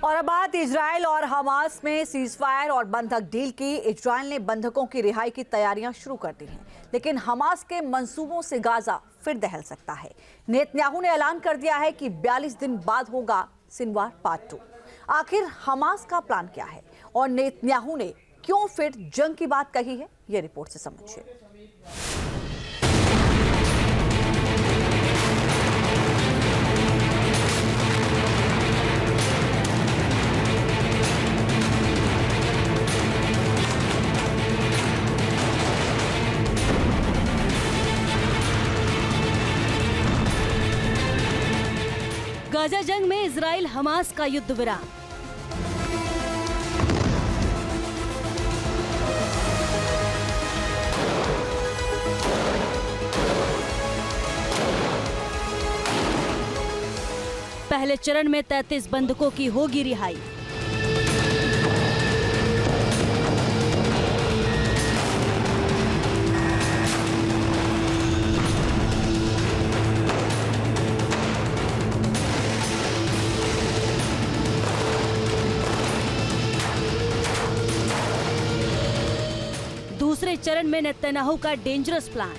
और अब बात इजराइल और हमास में सीजफायर और बंधक डील की। इजराइल ने बंधकों की रिहाई की तैयारियां शुरू कर दी हैं, लेकिन हमास के मंसूबों से गाजा फिर दहल सकता है। नेतन्याहू ने ऐलान कर दिया है कि 42 दिन बाद होगा सिनवार पार्ट 2। आखिर हमास का प्लान क्या है और नेतन्याहू ने क्यों फिर जंग की बात कही है, ये रिपोर्ट से समझिए। गाजा जंग में इजराइल हमास का युद्ध विराम। पहले चरण में 33 बंधकों की होगी रिहाई। दूसरे चरण में नेतन्याहू का डेंजरस प्लान।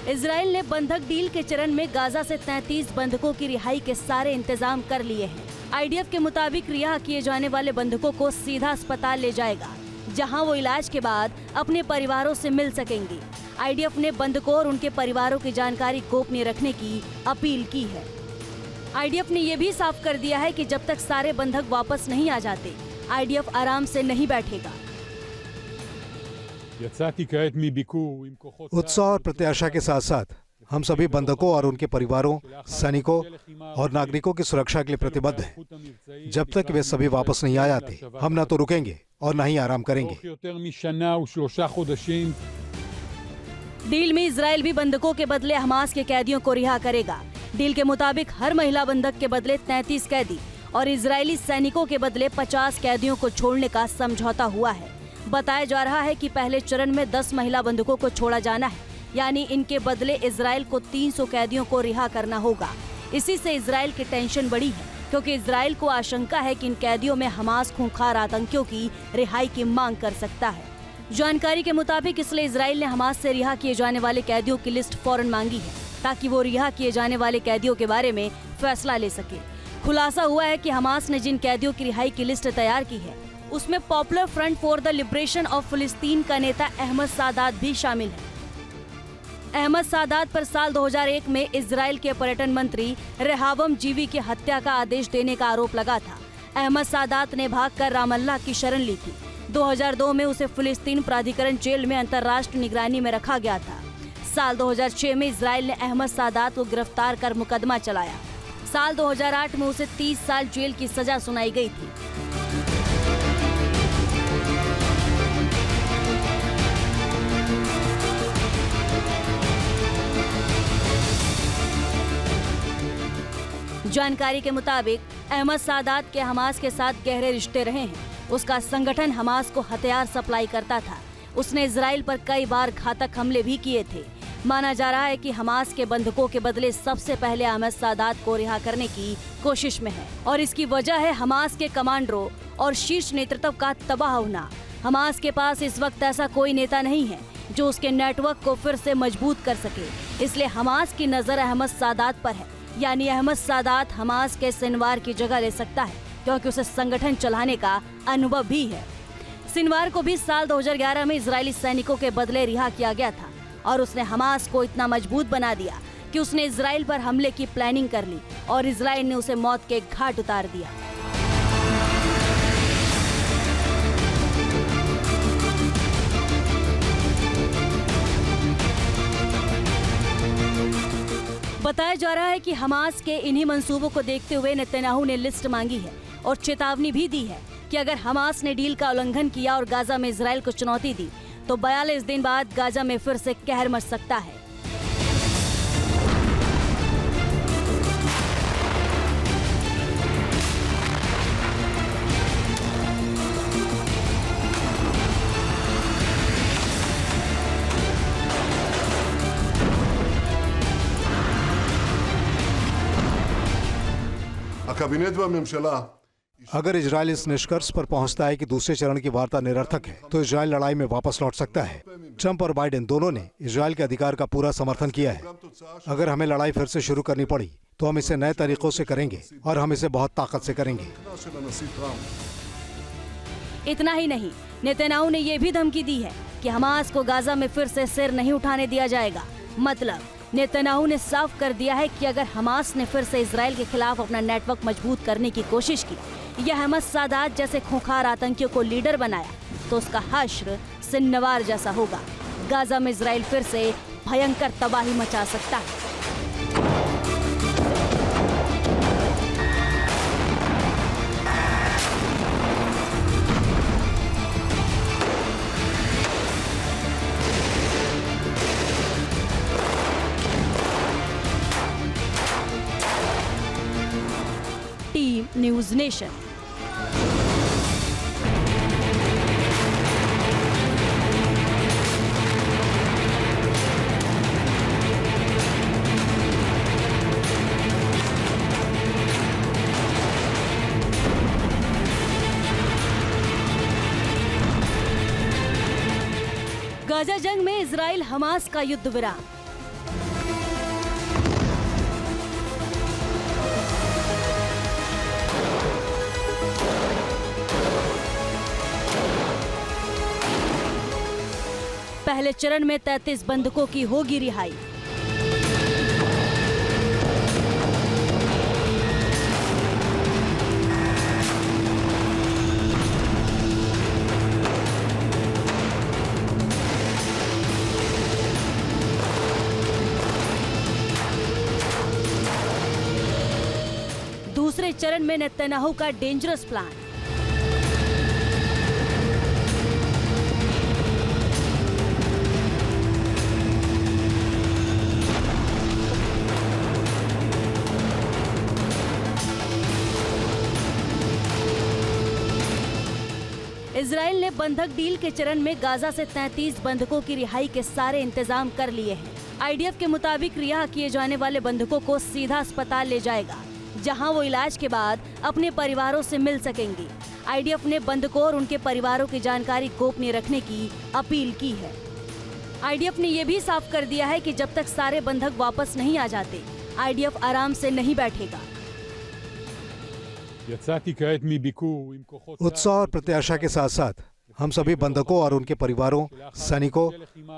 इजराइल ने बंधक डील के चरण में गाजा से 33 बंधकों की रिहाई के सारे इंतजाम कर लिए हैं। आईडीएफ के मुताबिक रिहा किए जाने वाले बंधकों को सीधा अस्पताल ले जाएगा, जहां वो इलाज के बाद अपने परिवारों से मिल सकेंगे। आईडीएफ ने बंधकों और उनके परिवारों की जानकारी गोपनीय रखने की अपील की है। आईडीएफ ने यह भी साफ कर दिया है कि जब तक सारे बंधक वापस नहीं आ जाते, आईडीएफ आराम से नहीं बैठेगा। उत्साह और प्रत्याशा के साथ साथ हम सभी बंधकों और उनके परिवारों, सैनिकों और नागरिकों की सुरक्षा के लिए प्रतिबद्ध हैं। जब तक वे सभी वापस नहीं आ जाते, हम न तो रुकेंगे और न ही आराम करेंगे। डील में इजराइल भी बंधकों के बदले हमास के कैदियों को रिहा करेगा। डील के मुताबिक हर महिला बंधक के बदले 33 कैदी और इजरायली सैनिकों के बदले 50 कैदियों को छोड़ने का समझौता हुआ है। बताया जा रहा है कि पहले चरण में 10 महिला बंधकों को छोड़ा जाना है, यानी इनके बदले इजराइल को 300 कैदियों को रिहा करना होगा। इसी से इजराइल की टेंशन बढ़ी है, क्योंकि इजराइल को आशंका है कि इन कैदियों में हमास खूंखार आतंकियों की रिहाई की मांग कर सकता है। जानकारी के मुताबिक इसलिए इजराइल ने हमास से रिहा किए जाने वाले कैदियों की लिस्ट फौरन मांगी है, ताकि वो रिहा किए जाने वाले कैदियों के बारे में फैसला ले सके। खुलासा हुआ है कि हमास ने जिन कैदियों की रिहाई की लिस्ट तैयार की है, उसमें popular front for the liberation of फिलिस्तीन का नेता अहमद सादात भी शामिल है। अहमद सादात पर साल 2001 में इजराइल के पर्यटन मंत्री रेहावम जीवी की हत्या का आदेश देने का आरोप लगा था। अहमद सादात ने भागकर रामल्लाह की शरण ली थी। 2002 में उसे फिलिस्तीन प्राधिकरण जेल में अंतर्राष्ट्रीय निगरानी में रखा गया था। साल 2006 में इजराइल ने अहमद सादात को गिरफ्तार कर मुकदमा चलाया। साल 2008 में उसे 30 साल जेल की सजा सुनाई गई थी। जानकारी के मुताबिक अहमद सादात के हमास के साथ गहरे रिश्ते रहे हैं। उसका संगठन हमास को हथियार सप्लाई करता था। उसने इजराइल पर कई बार घातक हमले भी किए थे। माना जा रहा है कि हमास के बंधकों के बदले सबसे पहले अहमद सादात को रिहा करने की कोशिश में है, और इसकी वजह है हमास के कमांडरों और शीर्ष नेतृत्व का तबाह होना। हमास के पास इस वक्त ऐसा कोई नेता नहीं है जो उसके नेटवर्क को फिर से मजबूत कर सके। इसलिए हमास की नजर अहमद सादात पर है, यानी अहमद सादात हमास के सिनवार की जगह ले सकता है, क्योंकि उसे संगठन चलाने का अनुभव भी है। सिनवार को भी साल 2011 में इजरायली सैनिकों के बदले रिहा किया गया था, और उसने हमास को इतना मजबूत बना दिया कि उसने इजराइल पर हमले की प्लानिंग कर ली और इजराइल ने उसे मौत के घाट उतार दिया। बताया जा रहा है कि हमास के इन्हीं मंसूबों को देखते हुए नेतन्याहू ने लिस्ट मांगी है और चेतावनी भी दी है कि अगर हमास ने डील का उल्लंघन किया और गाजा में इजराइल को चुनौती दी, तो 42 दिन बाद गाजा में फिर से कहर मच सकता है। הקבינט והממשלה अगर इजरायल इस निष्कर्ष पर पहुंचता है कि दूसरे चरण की वार्ता निरर्थक है तो इजरायल लड़ाई में वापस लौट सकता है। ट्रंप और बाइडेन दोनों ने इजरायल के अधिकार का पूरा समर्थन किया है। अगर हमें लड़ाई फिर से शुरू करनी पड़ी तो हम इसे नए तरीकों से करेंगे और हम इसे बहुत ताकत से करेंगे। של הנשיא טראמप। इतना ही नहीं, नेतन्याहू ने ये भी धमकी दी है कि हमास को गाजा में फिर से सिर नहीं उठाने दिया जाएगा। मतलब नेतन्याहू ने साफ कर दिया है कि अगर हमास ने फिर से इजरायल के खिलाफ अपना नेटवर्क मजबूत करने की कोशिश की या अहमद सादात जैसे खूंखार आतंकियों को लीडर बनाया तो उसका हश्र सिन्नवार जैसा होगा। गाजा में इजरायल फिर से भयंकर तबाही मचा सकता है। Team news nation. गाजा जंग में इजराइल हमास का युद्ध विराम। पहले चरण में 33 बंधकों की होगी रिहाई। दूसरे चरण में नेतन्याहू का डेंजरस प्लान। इजराइल ने बंधक डील के चरण में गाजा से 33 बंधकों की रिहाई के सारे इंतजाम कर लिए हैं। आईडीएफ के मुताबिक रिहा किए जाने वाले बंधकों को सीधा अस्पताल ले जाएगा, जहां वो इलाज के बाद अपने परिवारों से मिल सकेंगे। आईडीएफ ने बंधकों और उनके परिवारों की जानकारी गोपनीय रखने की अपील की है। आईडीएफ ने ये भी साफ कर दिया है कि जब तक सारे बंधक वापस नहीं आ जाते, आईडीएफ आराम से नहीं बैठेगा। उत्साह और प्रत्याशा के साथ साथ हम सभी बंधकों और उनके परिवारों, सैनिकों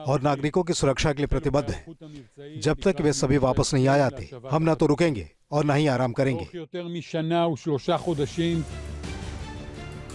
और नागरिकों की सुरक्षा के लिए प्रतिबद्ध हैं। जब तक वे सभी वापस नहीं आ जाते, हम न तो रुकेंगे और न ही आराम करेंगे।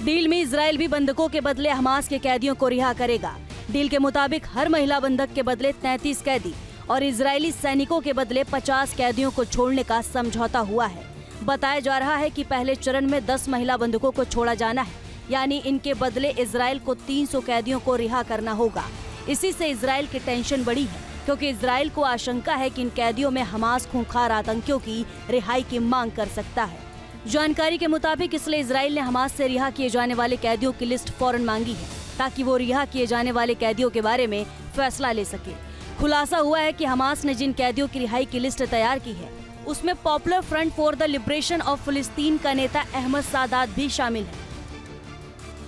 डील में इजराइल भी बंधकों के बदले हमास के कैदियों को रिहा करेगा। डील के मुताबिक हर महिला बंधक के बदले 33 कैदी और इजरायली सैनिकों के बदले 50 कैदियों को छोड़ने का समझौता हुआ है। बताया जा रहा है कि पहले चरण में 10 महिला बंधकों को छोड़ा जाना है, यानी इनके बदले इजराइल को 300 कैदियों को रिहा करना होगा। इसी से इजराइल की टेंशन बढ़ी है, क्योंकि इजराइल को आशंका है कि इन कैदियों में हमास खूंखार आतंकियों की रिहाई की मांग कर सकता है। जानकारी के मुताबिक इसलिए इजराइल ने हमास से रिहा किए जाने वाले कैदियों की लिस्ट फौरन मांगी है, ताकि वो रिहा किए जाने वाले कैदियों के बारे में फैसला ले सके। खुलासा हुआ है कि हमास ने जिन कैदियों की रिहाई की लिस्ट तैयार की है, उसमें popular front for the liberation of फिलिस्तीन का नेता अहमद सादात भी शामिल है।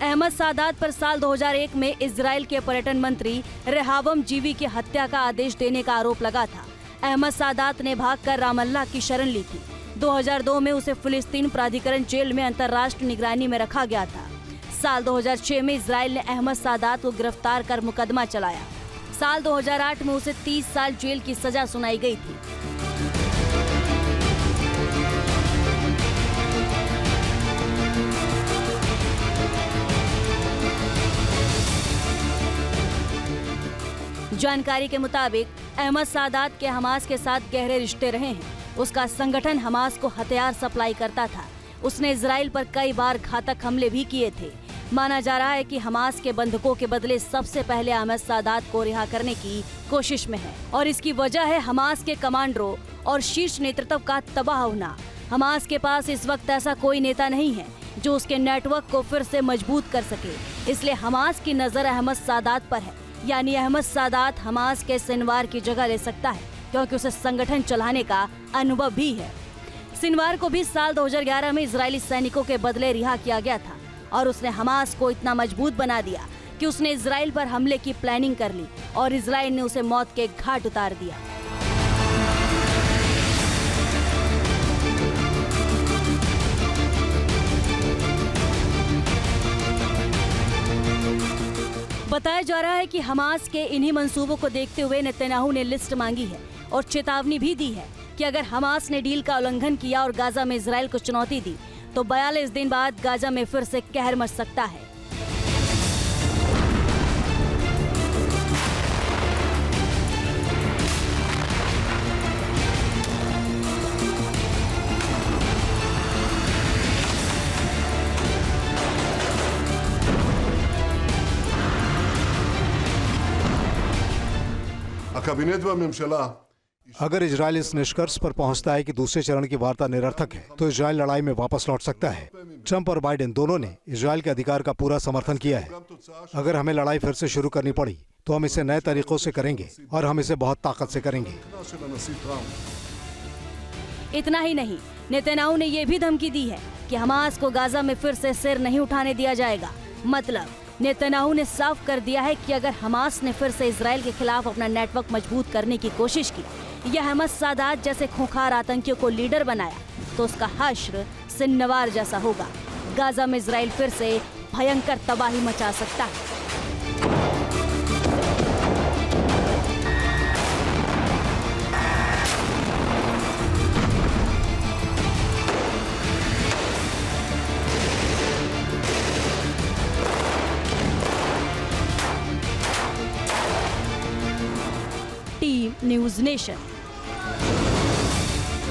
अहमद सादात पर साल 2001 में इजराइल के पर्यटन मंत्री रेहावम जीवी की हत्या का आदेश देने का आरोप लगा था। अहमद सादात ने भागकर रामल्ला की शरण ली थी। 2002 में उसे फिलिस्तीन प्राधिकरण जेल में अंतर्राष्ट्रीय निगरानी में रखा गया था। साल 2006 में इजराइल ने अहमद सादात को गिरफ्तार कर मुकदमा चलाया। साल 2008 में उसे 30 साल जेल की सजा सुनाई गई थी। जानकारी के मुताबिक अहमद सादात के हमास के साथ गहरे रिश्ते रहे हैं। उसका संगठन हमास को हथियार सप्लाई करता था। उसने इजराइल पर कई बार घातक हमले भी किए थे। माना जा रहा है कि हमास के बंधकों के बदले सबसे पहले अहमद सादात को रिहा करने की कोशिश में है, और इसकी वजह है हमास के कमांडरों और शीर्ष नेतृत्व का तबाह होना। हमास के पास इस वक्त ऐसा कोई नेता नहीं है जो उसके नेटवर्क को फिर से मजबूत कर सके। इसलिए हमास की नजर अहमद सादात पर है, यानी अहमद सादात हमास के सिनवार की जगह ले सकता है, क्योंकि उसे संगठन चलाने का अनुभव भी है। सिनवार को भी साल 2011 में इजरायली सैनिकों के बदले रिहा किया गया था और उसने हमास को इतना मजबूत बना दिया कि उसने इजराइल पर हमले की प्लानिंग कर ली और इजराइल ने उसे मौत के घाट उतार दिया। बताया जा रहा है कि हमास के इन्हीं मंसूबों को देखते हुए नेतन्याहू ने लिस्ट मांगी है और चेतावनी भी दी है कि अगर हमास ने डील का उल्लंघन किया और गाजा में इजराइल को चुनौती दी तो 42 दिन बाद गाजा में फिर से कहर मच सकता है। הקבינט והממשלה अगर इजरायल इस निष्कर्ष पर पहुंचता है कि दूसरे चरण की वार्ता निरर्थक है तो इजरायल लड़ाई में वापस लौट सकता है। ट्रंप और बाइडेन दोनों ने इजरायल के अधिकार का पूरा समर्थन किया है। अगर हमें लड़ाई फिर से शुरू करनी पड़ी तो हम इसे नए तरीकों से करेंगे और हम इसे बहुत ताकत से करेंगे। של הנשיא טראמप। इतना ही नहीं, नेतन्याहू ने ये भी धमकी दी है कि हमास को गाजा में फिर से सिर नहीं उठाने दिया जाएगा। मतलब नेतन्याहू ने साफ कर दिया है कि अगर हमास ने फिर से इजराइल के खिलाफ अपना नेटवर्क मजबूत करने की कोशिश की या अहमद सादात जैसे खूंखार आतंकियों को लीडर बनाया तो उसका हश्र सिन्नवार जैसा होगा। गाजा में इजराइल फिर से भयंकर तबाही मचा सकता है। Team news nation.